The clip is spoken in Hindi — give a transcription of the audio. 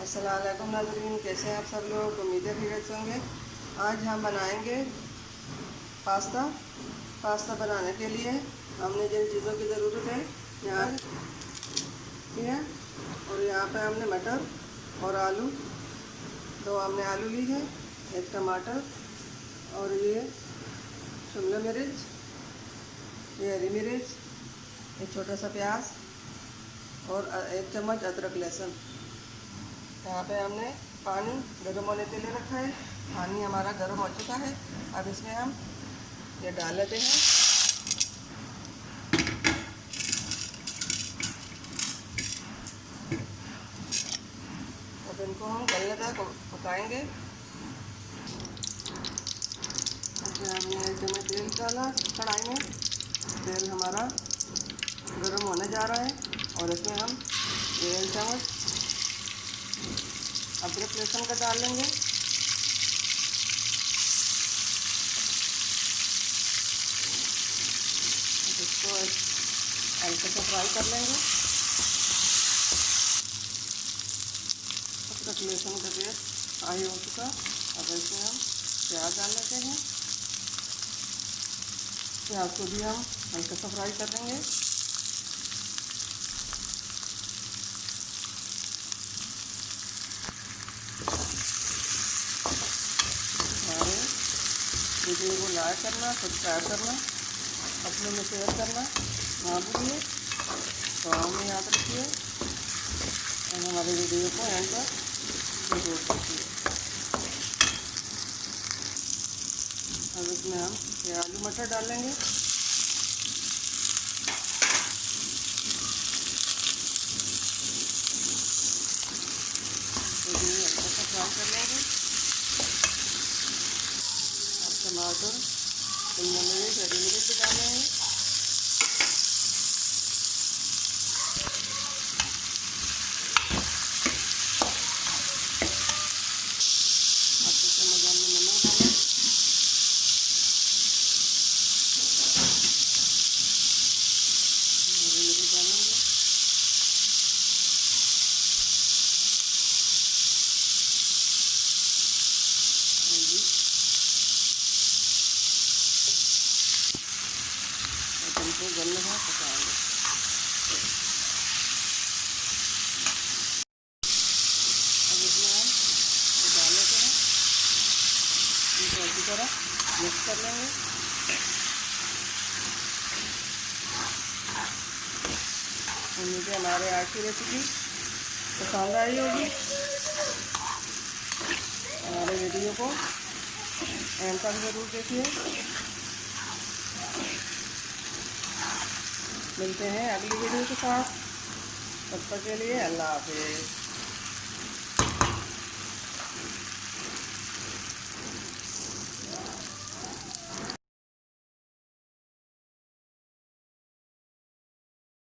अस्सलाम वालेकुम नाज़रीन, कैसे हैं आप सब लोग। उम्मीद है खैरियत से होंगे। आज हम बनाएंगे पास्ता। पास्ता बनाने के लिए हमने जिन चीज़ों की ज़रूरत है यहाँ है, और यहाँ पे हमने मटर और आलू, दो हमने आलू ली है, एक टमाटर और ये शिमला मिर्च, ये हरी मिर्च, एक छोटा सा प्याज और 1 चम्मच अदरक लहसुन। यहाँ पे हमने पानी गर्म होने के लिए रखा है। पानी हमारा गर्म हो चुका है। अब इसमें हम ये डाल लेते हैं। अब इनको हम गलने तक पकाएंगे। इसमें हमने 1 चम्मच तेल डाला कढ़ाई में। तेल हमारा गर्म होने जा रहा है और इसमें हम 1 चम्मच अदरक लहसुन का डाल लेंगे। इसको हल्का सा फ्राई कर लेंगे। अदरक लहसुन का पेस्ट फ्राई हो चुका। अब इसमें हम प्याज डाल लेते हैं। प्याज को भी हम हल्का सा फ्राई कर लेंगे। वीडियो को लाइक करना, सब्सक्राइब करना, अपने में शेयर करना ना भूलिए। तो हमें याद रखिए और हमारे वीडियो को एंड पर जरूर देखिए। अब इसमें हम ये आलू मटर डालेंगे। तो भी हल्का सा फ्राई कर लेंगे। टमाटर, शिमला मिर्च, हरी मिर्च भी डालेंगे। आधे चम्मच हमने नमक डाला। हरी मिर्च डालेंगे। हल्दी, इनको गलने का पकाएंगे। अब इसमें हम डाल लेते हैं। इनको अच्छी तरह मिक्स कर लेंगे। उम्मीद है हमारे आज की रेसिपी पसंद आई होगी। हमारे वीडियो को एंड तक ज़रूर देखिए। मिलते हैं अगली वीडियो के साथ। तब तक के लिए अल्लाह हाफिज़।